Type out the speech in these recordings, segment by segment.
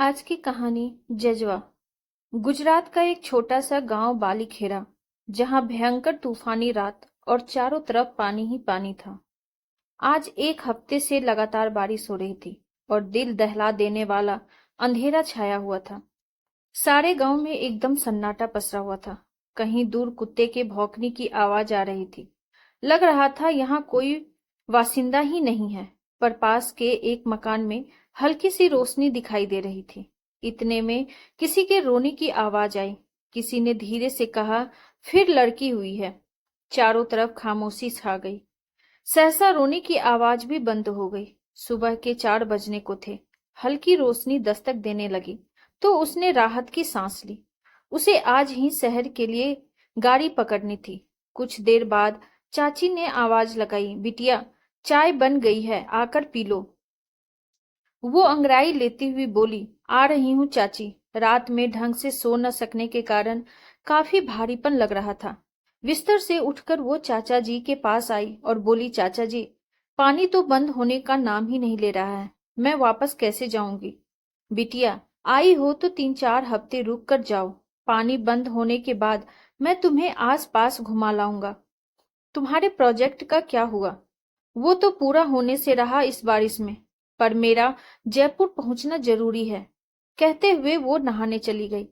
आज की कहानी जजवा। गुजरात का एक छोटा सा गांव बालीखेरा, जहां भयंकर तूफानी रात और चारों तरफ पानी ही पानी था। आज एक हफ्ते से लगातार बारिश हो रही थी और दिल दहला देने वाला अंधेरा छाया हुआ था। सारे गांव में एकदम सन्नाटा पसरा हुआ था। कहीं दूर कुत्ते के भौंकने की आवाज आ रही थी। लग रहा था यहाँ कोई वासिंदा ही नहीं है। पर पास के एक मकान में हल्की सी रोशनी दिखाई दे रही थी। इतने में किसी के रोने की आवाज आई। किसी ने धीरे से कहा, फिर लड़की हुई है। चारों तरफ खामोशी छा गई। सहसा रोने की आवाज भी बंद हो गई। सुबह के 4 बजने को थे। हल्की रोशनी दस्तक देने लगी तो उसने राहत की सांस ली। उसे आज ही शहर के लिए गाड़ी पकड़नी थी। कुछ देर बाद चाची ने आवाज लगाई, बिटिया चाय बन गई है, आकर पी लो। वो अंगड़ाई लेती हुई बोली, आ रही हूँ चाची। रात में ढंग से सो न सकने के कारण काफी भारीपन लग रहा था। बिस्तर से उठकर वो चाचा जी के पास आई और बोली, चाचा जी, पानी तो बंद होने का नाम ही नहीं ले रहा है। मैं वापस कैसे जाऊंगी? बिटिया, आई हो तो 3-4 हफ्ते रुक कर जाओ। पानी बंद होने के बाद मैं तुम्हें आस पास घुमा लाऊंगा। तुम्हारे प्रोजेक्ट का क्या हुआ? वो तो पूरा होने से रहा इस बारिश में, पर मेरा जयपुर पहुंचना जरूरी है। कहते हुए वो नहाने चली गई।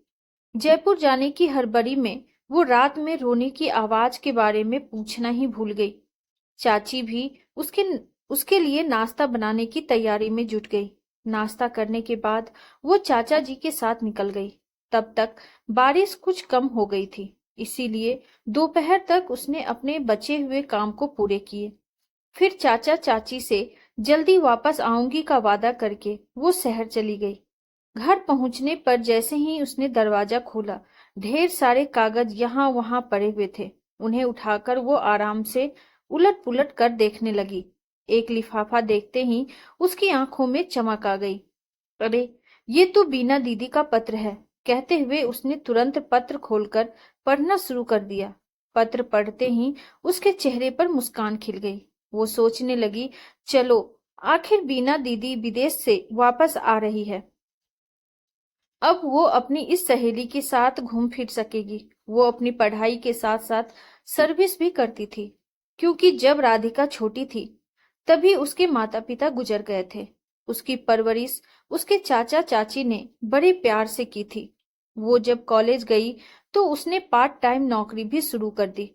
जयपुर जाने की हड़बड़ी में वो रात में रोने की आवाज के बारे में पूछना ही भूल गई। चाची भी उसके उसके लिए नाश्ता बनाने की तैयारी में जुट गई। नाश्ता करने के बाद वो चाचा जी के साथ निकल गई। तब तक बारिश कुछ कम हो गई थी, इसीलिए दोपहर तक उसने अपने बचे हुए काम को पूरे किए। फिर चाचा चाची से जल्दी वापस आऊंगी का वादा करके वो शहर चली गई। घर पहुंचने पर जैसे ही उसने दरवाजा खोला, ढेर सारे कागज यहाँ वहां पड़े हुए थे। उन्हें उठाकर वो आराम से उलट पुलट कर देखने लगी। एक लिफाफा देखते ही उसकी आंखों में चमक आ गई। अरे, ये तो बीना दीदी का पत्र है। कहते हुए उसने तुरंत पत्र खोलकर पढ़ना शुरू कर दिया। पत्र पढ़ते ही उसके चेहरे पर मुस्कान खिल गई। वो सोचने लगी, चलो, आखिर बीना दीदी विदेश से वापस आ रही है। अब वो अपनी इस सहेली के साथ घूम फिर सकेगी। वो अपनी पढ़ाई के साथ साथ सर्विस भी करती थी, क्योंकि जब राधिका छोटी थी तभी उसके माता पिता गुजर गए थे। उसकी परवरिश उसके चाचा चाची ने बड़े प्यार से की थी। वो जब कॉलेज गई तो उसने पार्ट टाइम नौकरी भी शुरू कर दी।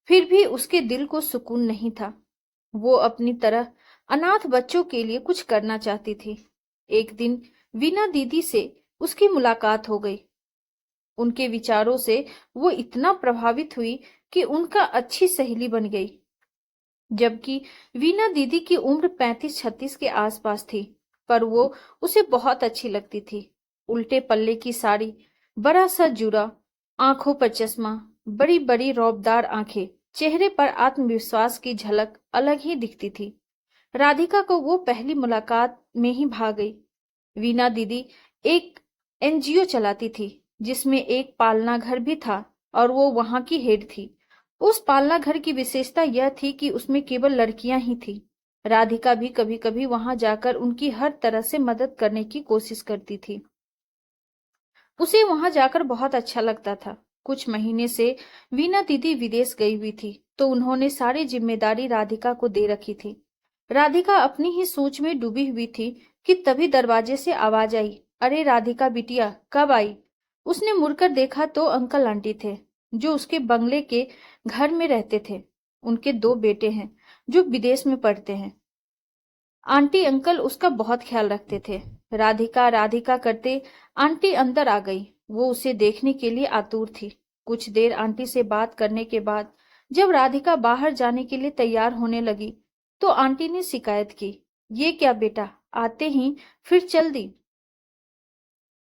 फिर भी उसके दिल को सुकून नहीं था। वो अपनी तरह अनाथ बच्चों के लिए कुछ करना चाहती थी। एक दिन वीना दीदी से उसकी मुलाकात हो गई। उनके विचारों से वो इतना प्रभावित हुई कि उनका अच्छी सहेली बन गई। जबकि वीना दीदी की उम्र 35-36 के आसपास थी, पर वो उसे बहुत अच्छी लगती थी। उल्टे पल्ले की साड़ी, बड़ा सा जूरा, आंखों पर चश्मा, बड़ी बड़ी रौबदार आंखें, चेहरे पर आत्मविश्वास की झलक अलग ही दिखती थी। राधिका को वो पहली मुलाकात में ही भा गई। वीना दीदी एक एनजीओ चलाती थी, जिसमें एक पालना घर भी था और वो वहां की हेड थी। उस पालना घर की विशेषता यह थी कि उसमें केवल लड़कियां ही थी। राधिका भी कभी कभी वहां जाकर उनकी हर तरह से मदद करने की कोशिश करती थी। उसे वहां जाकर बहुत अच्छा लगता था। कुछ महीने से वीना दीदी विदेश गई हुई थी, तो उन्होंने सारी जिम्मेदारी राधिका को दे रखी थी। राधिका अपनी ही सोच में डूबी हुई थी कि तभी दरवाजे से आवाज आई, अरे राधिका बिटिया, कब आई? उसने मुड़कर देखा तो अंकल आंटी थे, जो उसके बंगले के घर में रहते थे। उनके 2 बेटे हैं जो विदेश में पढ़ते हैं। आंटी अंकल उसका बहुत ख्याल रखते थे। राधिका राधिका करते आंटी अंदर आ गई। वो उसे देखने के लिए आतुर थी। कुछ देर आंटी से बात करने के बाद जब राधिका बाहर जाने के लिए तैयार होने लगी तो आंटी ने शिकायत की, ये क्या बेटा, आते ही फिर चल दी?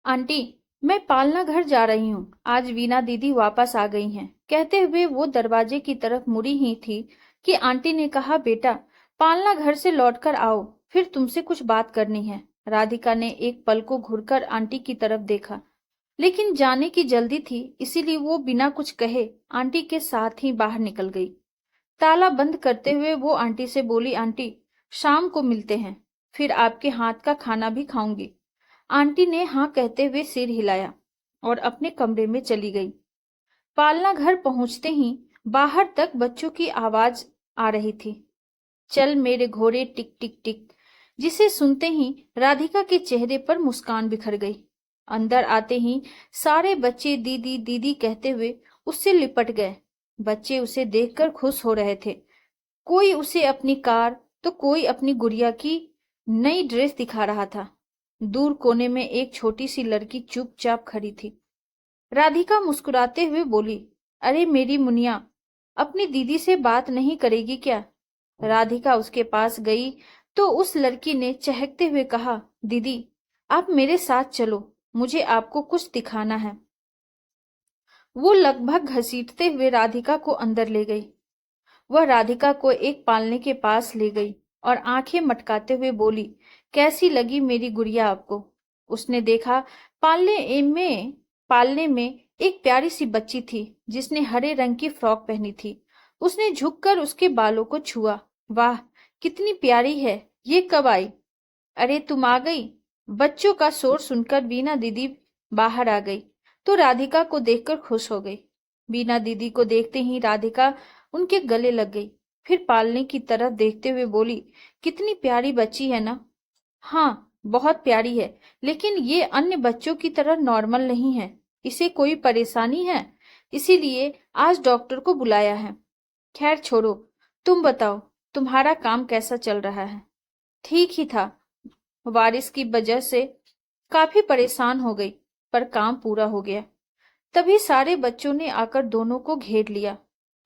आंटी, मैं पालना घर जा रही हूँ, आज वीना दीदी वापस आ गई हैं। कहते हुए वो दरवाजे की तरफ मुड़ी ही थी कि आंटी ने कहा, बेटा, पालना घर से लौटकर आओ, फिर तुमसे कुछ बात करनी है। राधिका ने एक पल को घुरकर आंटी की तरफ देखा, लेकिन जाने की जल्दी थी, इसीलिए वो बिना कुछ कहे आंटी के साथ ही बाहर निकल गई। ताला बंद करते हुए वो आंटी से बोली, आंटी, शाम को मिलते हैं, फिर आपके हाथ का खाना भी खाऊंगी। आंटी ने हाँ कहते हुए सिर हिलाया और अपने कमरे में चली गई। पालना घर पहुंचते ही बाहर तक बच्चों की आवाज आ रही थी, चल मेरे घोड़े टिक टिक टिक, जिसे सुनते ही राधिका के चेहरे पर मुस्कान बिखर गई। अंदर आते ही सारे बच्चे दीदी दीदी कहते हुए उससे लिपट गए। बच्चे उसे देखकर खुश हो रहे थे। कोई उसे अपनी कार तो कोई अपनी गुड़िया की नई ड्रेस दिखा रहा था। दूर कोने में एक छोटी सी लड़की चुपचाप खड़ी थी। राधिका मुस्कुराते हुए बोली, अरे मेरी मुनिया, अपनी दीदी से बात नहीं करेगी क्या? राधिका उसके पास गई तो उस लड़की ने चहकते हुए कहा, दीदी आप मेरे साथ चलो, मुझे आपको कुछ दिखाना है। वो लगभग घसीटते हुए राधिका को अंदर ले गई। वह राधिका को एक पालने के पास ले गई और आंखें मटकाते हुए बोली, कैसी लगी मेरी गुड़िया आपको? उसने देखा पालने में एक प्यारी सी बच्ची थी जिसने हरे रंग की फ्रॉक पहनी थी। उसने झुककर उसके बालों को छुआ। वाह कितनी प्यारी है, ये कब आई? अरे तुम आ गई। बच्चों का शोर सुनकर बीना दीदी बाहर आ गई तो राधिका को देखकर खुश हो गई। बीना दीदी को देखते ही राधिका उनके गले लग गई। फिर पालने की तरफ देखते हुए बोली, कितनी प्यारी बच्ची है ना? हाँ बहुत प्यारी है, लेकिन ये अन्य बच्चों की तरह नॉर्मल नहीं है। इसे कोई परेशानी है, इसीलिए आज डॉक्टर को बुलाया है। खैर छोड़ो, तुम बताओ तुम्हारा काम कैसा चल रहा है? ठीक ही था, बारिश की वजह से काफी परेशान हो गई, पर काम पूरा हो गया। तभी सारे बच्चों ने आकर दोनों को घेर लिया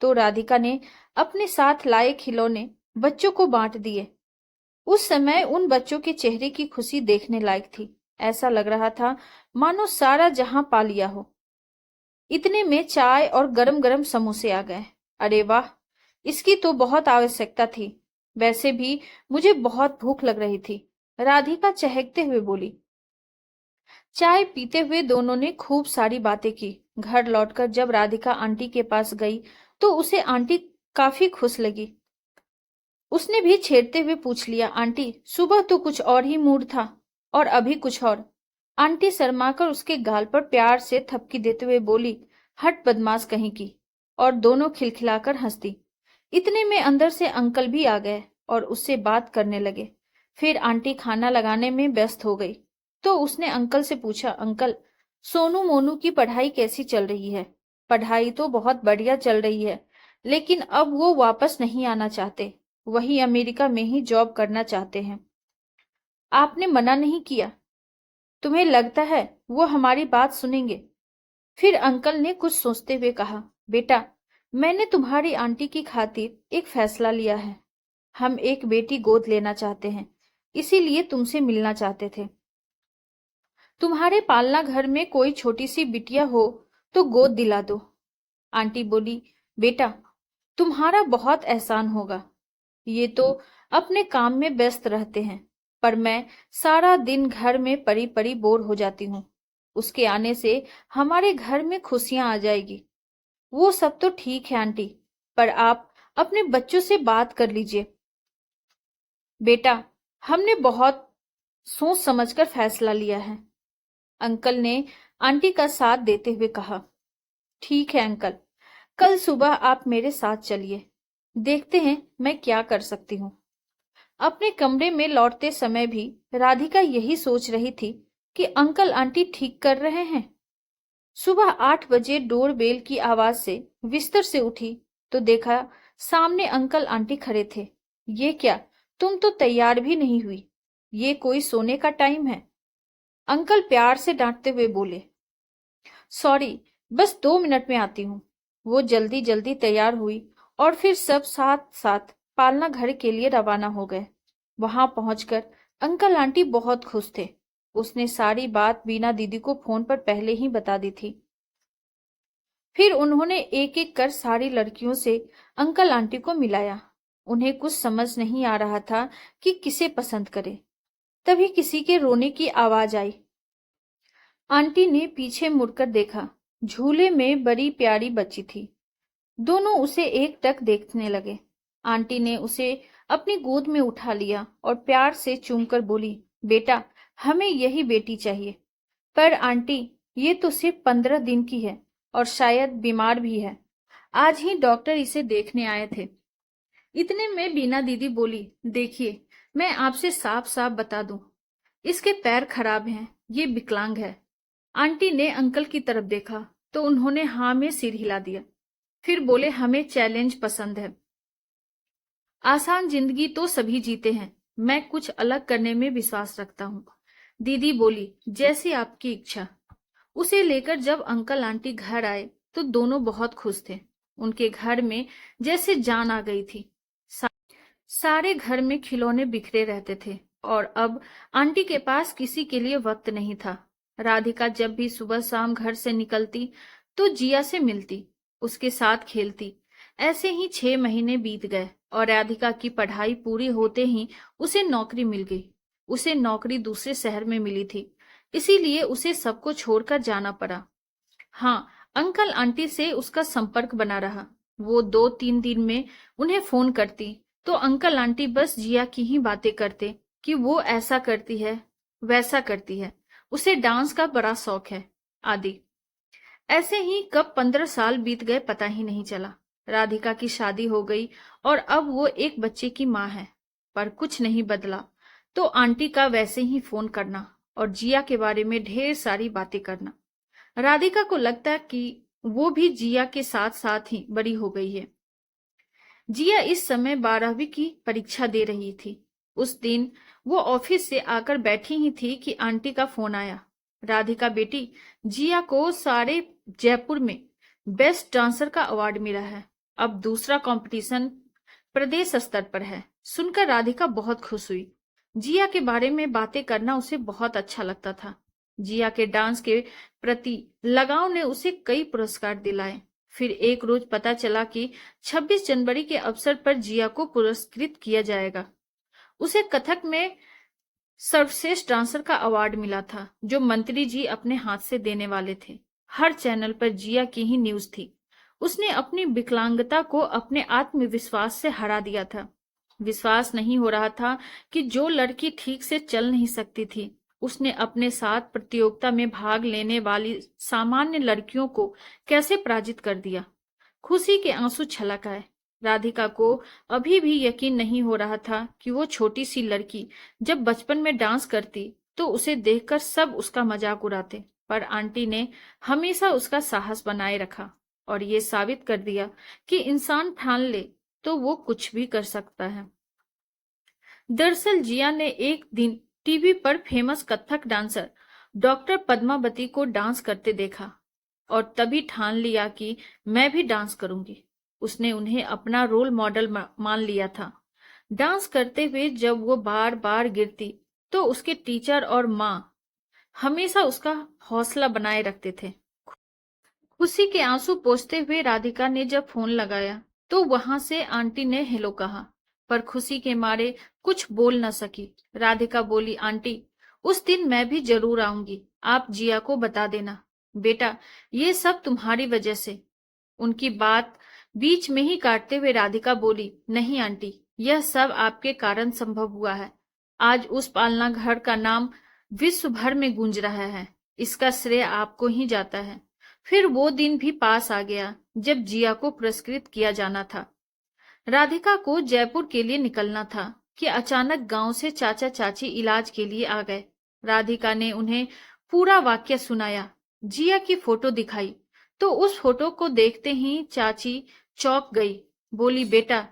तो राधिका ने अपने साथ लाए खिलौने बच्चों को बांट दिए। उस समय उन बच्चों के चेहरे की खुशी देखने लायक थी। ऐसा लग रहा था मानो सारा जहां पा लिया हो। इतने में चाय और गरम गरम समोसे आ गए। अरे वाह, इसकी तो बहुत आवश्यकता थी। वैसे भी मुझे बहुत भूख लग रही थी, राधिका चहकते हुए बोली। चाय पीते हुए दोनों ने खूब सारी बातें की। घर लौटकर जब राधिका आंटी के पास गई तो उसे आंटी काफी खुश लगी। उसने भी छेड़ते हुए पूछ लिया, आंटी सुबह तो कुछ और ही मूड था और अभी कुछ और। आंटी शर्माकर उसके गाल पर प्यार से थपकी देते हुए बोली, हट बदमाश कहीं की, और दोनों खिलखिलाकर हंस दी। इतने में अंदर से अंकल भी आ गए और उससे बात करने लगे। फिर आंटी खाना लगाने में व्यस्त हो गई तो उसने अंकल से पूछा, अंकल सोनू मोनू की पढ़ाई कैसी चल रही है? पढ़ाई तो बहुत बढ़िया चल रही है, लेकिन अब वो वापस नहीं आना चाहते। वही अमेरिका में ही जॉब करना चाहते हैं। आपने मना नहीं किया? तुम्हें लगता है वो हमारी बात सुनेंगे? फिर अंकल ने कुछ सोचते हुए कहा, बेटा मैंने तुम्हारी आंटी की खातिर एक फैसला लिया है। हम एक बेटी गोद लेना चाहते हैं, इसीलिए तुमसे मिलना चाहते थे। तुम्हारे पालना घर में कोई छोटी सी बिटिया हो तो गोद दिला दो। आंटी बोली, बेटा तुम्हारा बहुत एहसान होगा। ये तो अपने काम में व्यस्त रहते हैं, पर मैं सारा दिन घर में पड़ी पड़ी बोर हो जाती हूँ। उसके आने से हमारे घर में खुशियां आ जाएगी। वो सब तो ठीक है आंटी, पर आप अपने बच्चों से बात कर लीजिए। बेटा हमने बहुत सोच समझकर फैसला लिया है, अंकल ने आंटी का साथ देते हुए कहा। ठीक है अंकल, कल सुबह आप मेरे साथ चलिए, देखते हैं मैं क्या कर सकती हूँ। अपने कमरे में लौटते समय भी राधिका यही सोच रही थी कि अंकल आंटी ठीक कर रहे हैं। सुबह 8 बजे डोर बेल की आवाज से बिस्तर से उठी तो देखा सामने अंकल आंटी खड़े थे। ये क्या, तुम तो तैयार भी नहीं हुई, ये कोई सोने का टाइम है? अंकल प्यार से डांटते हुए बोले, सॉरी बस 2 मिनट में आती हूँ। वो जल्दी जल्दी तैयार हुई और फिर सब साथ साथ पालना घर के लिए रवाना हो गए। वहां पहुंचकर अंकल आंटी बहुत खुश थे। उसने सारी बात बीना दीदी को फोन पर पहले ही बता दी थी। फिर उन्होंने एक एक कर सारी लड़कियों से अंकल आंटी को मिलाया। उन्हें कुछ समझ नहीं आ रहा था कि किसे पसंद करे। तभी किसी के रोने की आवाज आई। आंटी ने पीछे मुड़कर देखा, झूले में बड़ी प्यारी बच्ची थी। दोनों उसे एकटक देखने लगे। आंटी ने उसे अपनी गोद में उठा लिया और प्यार से चूमकर बोली, बेटा हमें यही बेटी चाहिए। पर आंटी, ये तो सिर्फ 15 दिन की है और शायद बीमार भी है। आज ही डॉक्टर इसे देखने आए थे। इतने में बीना दीदी बोली, देखिए, मैं आपसे साफ साफ बता दूं, इसके पैर खराब हैं, ये विकलांग है। आंटी ने अंकल की तरफ देखा तो उन्होंने हाँ में सिर हिला दिया। फिर बोले, हमें चैलेंज पसंद है। आसान जिंदगी तो सभी जीते हैं, मैं कुछ अलग करने में विश्वास रखता हूँ। दीदी बोली, जैसी आपकी इच्छा। उसे लेकर जब अंकल आंटी घर आए तो दोनों बहुत खुश थे। उनके घर में जैसे जान आ गई थी। सा, सारे घर में खिलौने बिखरे रहते थे और अब आंटी के पास किसी के लिए वक्त नहीं था। राधिका जब भी सुबह शाम घर से निकलती तो जिया से मिलती, उसके साथ खेलती। ऐसे ही 6 महीने बीत गए और राधिका की पढ़ाई पूरी होते ही उसे नौकरी मिल गई। उसे नौकरी दूसरे शहर में मिली थी, इसीलिए उसे सबको छोड़कर जाना पड़ा। हाँ, अंकल आंटी से उसका संपर्क बना रहा। वो 2-3 दिन में उन्हें फोन करती तो अंकल आंटी बस जिया की ही बातें करते कि वो ऐसा करती है, वैसा करती है, उसे डांस का बड़ा शौक है, आदि। ऐसे ही कब 15 साल बीत गए पता ही नहीं चला। राधिका की शादी हो गई और अब वो एक बच्चे की माँ है। पर कुछ नहीं बदला तो आंटी का वैसे ही फोन करना और जिया के बारे में ढेर सारी बातें करना। राधिका को लगता कि वो भी जिया के साथ साथ ही बड़ी हो गई है। जिया इस समय 12वीं की परीक्षा दे रही थी। उस दिन वो ऑफिस से आकर बैठी ही थी कि आंटी का फोन आया। राधिका बेटी, जिया को सारे जयपुर में बेस्ट डांसर का अवार्ड मिला है। अब दूसरा कंपटीशन प्रदेश स्तर पर है। सुनकर राधिका बहुत खुश हुई। जिया के बारे में बातें करना उसे बहुत अच्छा लगता था। जिया के डांस के प्रति लगाव ने उसे कई पुरस्कार दिलाए। फिर एक रोज पता चला कि 26 जनवरी के अवसर पर जिया को पुरस्कृत किया जाएगा। उसे कथक में सर्वश्रेष्ठ डांसर का अवार्ड मिला था, जो मंत्री जी अपने हाथ से देने वाले थे। हर चैनल पर जिया की ही न्यूज थी। उसने अपनी विकलांगता को अपने आत्मविश्वास से हरा दिया था। विश्वास नहीं हो रहा था कि जो लड़की ठीक से चल नहीं सकती थी, उसने अपने साथ प्रतियोगिता में भाग लेने वाली सामान्य लड़कियों को कैसे पराजित कर दिया। खुशी के आंसू छलक आए। राधिका को अभी भी यकीन नहीं हो रहा था कि वो छोटी सी लड़की जब बचपन में डांस करती तो उसे देखकर सब उसका मजाक उड़ाते, पर आंटी ने हमेशा उसका साहस बनाए रखा और ये साबित कर दिया कि इंसान ठान ले तो वो कुछ भी कर सकता है। दरअसल जिया ने एक दिन टीवी पर famous Kathak dancer doctor Padmavati को डांस करते देखा और तभी ठान लिया कि मैं भी डांस करूंगी। उसने उन्हें अपना रोल मॉडल मान लिया था। डांस करते हुए जब वो बार बार गिरती तो उसके टीचर और माँ हमेशा उसका हौसला बनाए रखते थे। खुशी के आंसू पोंछते हुए राधिका ने जब फोन लगाया तो वहां से आंटी ने हेलो कहा, पर खुशी के मारे कुछ बोल न सकी। राधिका बोली, आंटी, उस दिन मैं भी जरूर आऊंगी, आप जिया को बता देना। बेटा, ये सब तुम्हारी वजह से। उनकी बात बीच में ही काटते हुए राधिका बोली, नहीं आंटी, यह सब आपके कारण संभव हुआ है। आज उस पालना घर का नाम विश्व भर में गूंज रहा है। इसका श्रेय आपको ही जाता है। फिर वो दिन भी पास आ गया जब जिया को पुरस्कृत किया जाना था। राधिका को जयपुर के लिए निकलना था कि अचानक गांव से चाचा चाची इलाज के लिए आ गए। राधिका ने उन्हें पूरा वाक्य सुनाया, जिया की फोटो दिखाई तो उस फोटो को देखते ही चाची चौंक गई। बोली, बेटा,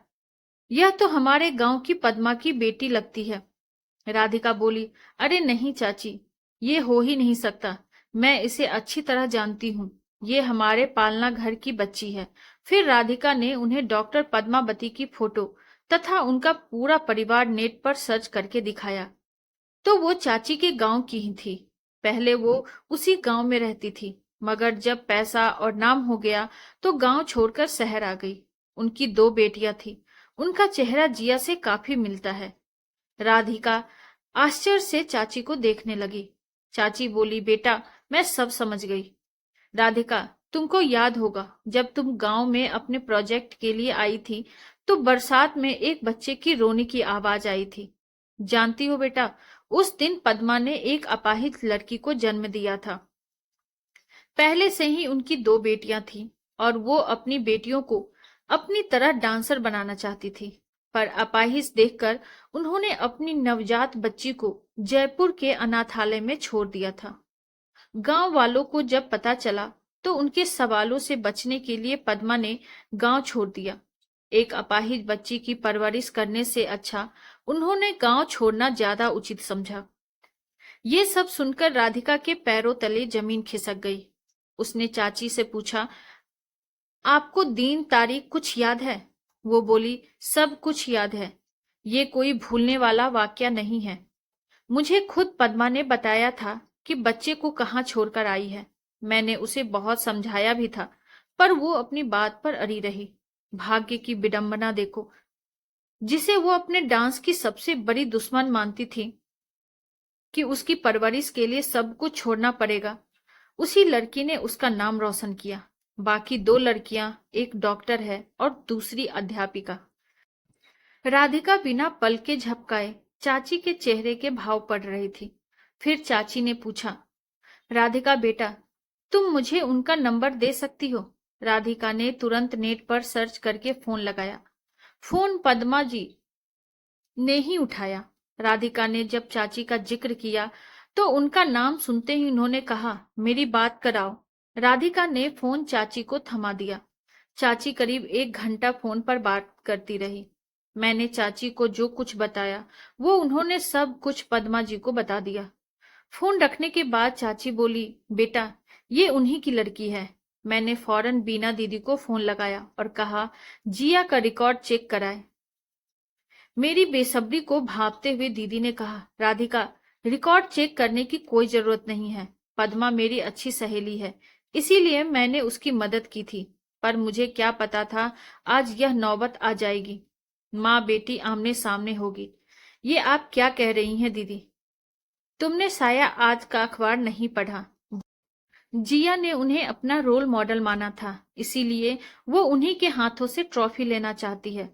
यह तो हमारे गांव की पद्मा की बेटी लगती है। राधिका बोली, अरे नहीं चाची, ये हो ही नहीं सकता। मैं इसे अच्छी तरह जानती हूँ। ये हमारे पालना घर की बच्ची है। फिर राधिका ने उन्हें डॉक्टर पद्मावती की फोटो तथा उनका पूरा परिवार नेट पर सर्च करके दिखाया तो वो चाची के गांव की ही थी। पहले वो उसी गांव में रहती थी, मगर जब पैसा और नाम हो गया तो गांव छोड़कर शहर आ गई। उनकी 2 बेटियां थी। उनका चेहरा जिया से काफी मिलता है। राधिका आश्चर्य से चाची को देखने लगी। चाची बोली, बेटा, मैं सब समझ गई। राधिका, तुमको याद होगा जब तुम गांव में अपने प्रोजेक्ट के लिए आई थी तो बरसात में एक बच्चे की रोने की आवाज आई थी। जानती हो बेटा, उस दिन पद्मा ने एक अपाहिज लड़की को जन्म दिया था। पहले से ही उनकी 2 बेटियां थीं और वो अपनी बेटियों को अपनी तरह डांसर बनाना चाहती थी। पर अपाहिज देखकर उन्होंने अपनी नवजात बच्ची को जयपुर के अनाथालय में छोड़ दिया था। गांव वालों को जब पता चला तो उनके सवालों से बचने के लिए पद्मा ने गांव छोड़ दिया। एक अपाहिज बच्ची की परवरिश करने से अच्छा उन्होंने गांव छोड़ना ज्यादा उचित समझा। ये सब सुनकर राधिका के पैरों तले जमीन खिसक गई। उसने चाची से पूछा, आपको दिन तारीख कुछ याद है? वो बोली, सब कुछ याद है। ये कोई भूलने वाला वाकया नहीं है। मुझे खुद पद्मा ने बताया था कि बच्चे को कहाँ छोड़कर आई है। मैंने उसे बहुत समझाया भी था, पर वो अपनी बात पर अड़ी रही। भाग्य की विडंबना देखो, जिसे वो अपने डांस की सबसे बड़ी दुश्मन मानती थी कि उसकी परवरिश के लिए सब कुछ छोड़ना पड़ेगा, उसी लड़की ने उसका नाम रोशन किया। बाकी 2 लड़कियां, एक डॉक्टर है और दूसरी अध्यापिका। राधिका बिना पल के झपकाए चाची के चेहरे के भाव पढ़ रही थी। फिर चाची ने पूछा, राधिका बेटा, तुम मुझे उनका नंबर दे सकती हो? राधिका ने तुरंत नेट पर सर्च करके फोन लगाया। फोन पद्मा जी ने ही उठाया। राधिका ने जब चाची का जिक्र किया तो उनका नाम सुनते ही उन्होंने कहा, मेरी बात कराओ। राधिका ने फोन चाची को थमा दिया। चाची करीब 1 घंटा फोन पर बात करती रही। मैंने चाची को जो कुछ बताया वो उन्होंने सब कुछ पद्मा जी को बता दिया। फोन रखने के बाद चाची बोली, बेटा ये उन्हीं की लड़की है। मैंने फौरन बीना दीदी को फोन लगाया और कहा, जिया का रिकॉर्ड चेक कराए। मेरी बेसब्री को भांपते हुए दीदी ने कहा, राधिका रिकॉर्ड चेक करने की कोई जरूरत नहीं है। पद्मा मेरी अच्छी सहेली है, इसीलिए मैंने उसकी मदद की थी। पर मुझे क्या पता था आज यह नौबत आ जाएगी। माँ बेटी आमने सामने होगी। ये आप क्या कह रही हैं दीदी? तुमने शायद आज का अखबार नहीं पढ़ा। जिया ने उन्हें अपना रोल मॉडल माना था, इसीलिए वो उन्हीं के हाथों से ट्रॉफी लेना चाहती है।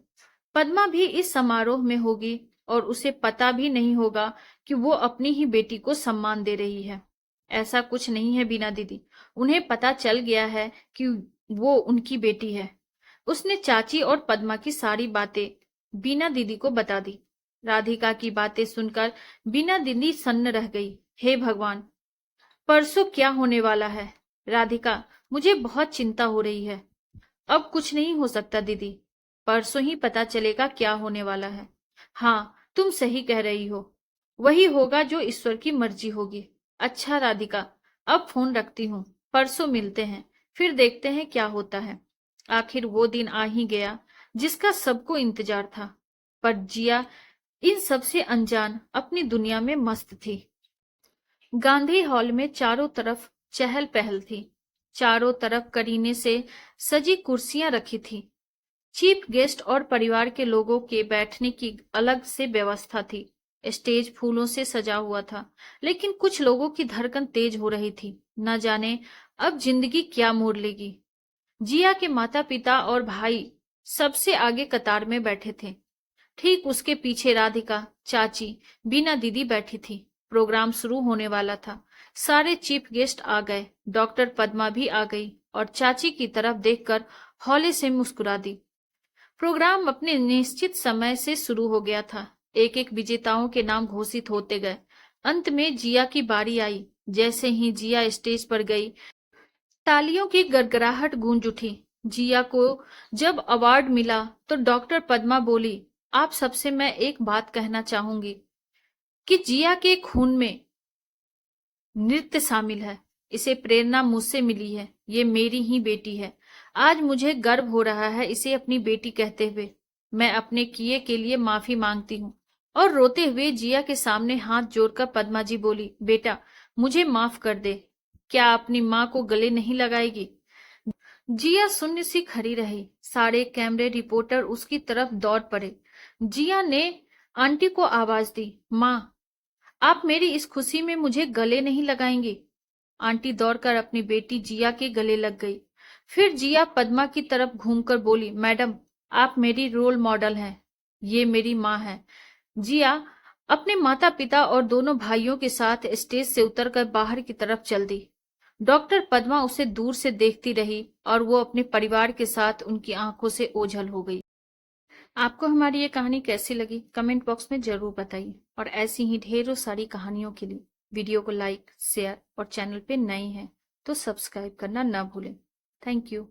पद्मा भी इस समारोह में होगी और उसे पता भी नहीं होगा कि वो अपनी ही बेटी को सम्मान दे रही है। ऐसा कुछ नहीं है बीना दीदी, उन्हें पता चल गया है कि वो उनकी बेटी है। उसने चाची और पद्मा की सारी बातें बीना दीदी को बता दी। राधिका की बातें सुनकर बीना दीदी सन्न रह गई। हे भगवान, परसों क्या होने वाला है? राधिका, मुझे बहुत चिंता हो रही है। अब कुछ नहीं हो सकता दीदी, परसों ही पता चलेगा क्या होने वाला है। हाँ, तुम सही कह रही हो। वही होगा जो ईश्वर की मर्जी होगी। अच्छा राधिका, अब फोन रखती हूँ। परसों मिलते हैं, फिर देखते हैं क्या होता है। आखिर वो दिन आ ही गया जिसका सबको इंतजार था। पर जिया इन सब से अनजान अपनी दुनिया में मस्त थी। गांधी हॉल में चारों तरफ चहल पहल थी। चारों तरफ करीने से सजी कुर्सियां रखी थी। चीफ गेस्ट और परिवार के लोगों के बैठने की अलग से व्यवस्था थी। स्टेज फूलों से सजा हुआ था, लेकिन कुछ लोगों की धड़कन तेज हो रही थी। न जाने अब जिंदगी क्या मोड़ लेगी। जिया के माता पिता और भाई सबसे आगे कतार में बैठे थे। ठीक उसके पीछे राधिका, चाची, बीना दीदी बैठी थी। प्रोग्राम शुरू होने वाला था। सारे चीफ गेस्ट आ गए। डॉक्टर पद्मा भी आ गई और चाची की तरफ देखकर हौले से मुस्कुरा दी। प्रोग्राम अपने निश्चित समय से शुरू हो गया था। एक एक विजेताओं के नाम घोषित होते गए। अंत में जिया की बारी आई। जैसे ही जिया स्टेज पर गई, तालियों की गड़गड़ाहट गूंज उठी। जिया को जब अवार्ड मिला तो डॉक्टर पद्मा बोली, आप सबसे मैं एक बात कहना चाहूंगी कि जिया के खून में नृत्य शामिल है। इसे प्रेरणा मुझसे मिली है। ये मेरी ही बेटी है। आज मुझे गर्व हो रहा है इसे अपनी बेटी कहते हुए। मैं अपने किए के लिए माफी मांगती हूँ। और रोते हुए जिया के सामने हाथ जोड़कर पद्मा जी बोली, बेटा मुझे माफ कर दे। क्या अपनी माँ को गले नहीं लगाएगी? जिया शून्य सी खड़ी रही। सारे कैमरे रिपोर्टर उसकी तरफ दौड़ पड़े। जिया ने आंटी को आवाज दी, माँ आप मेरी इस खुशी में मुझे गले नहीं लगाएंगी? आंटी दौड़कर अपनी बेटी जिया के गले लग गई। फिर जिया पद्मा की तरफ घूमकर बोली, मैडम आप मेरी रोल मॉडल हैं। ये मेरी माँ है। जिया अपने माता पिता और दोनों भाइयों के साथ स्टेज से उतरकर बाहर की तरफ चल दी। डॉक्टर पद्मा उसे दूर से देखती रही और वो अपने परिवार के साथ उनकी आंखों से ओझल हो गई। आपको हमारी ये कहानी कैसी लगी कमेंट बॉक्स में जरूर बताइए, और ऐसी ही ढेरों सारी कहानियों के लिए वीडियो को लाइक, शेयर और चैनल पे नए हैं तो सब्सक्राइब करना ना भूलें। Thank you.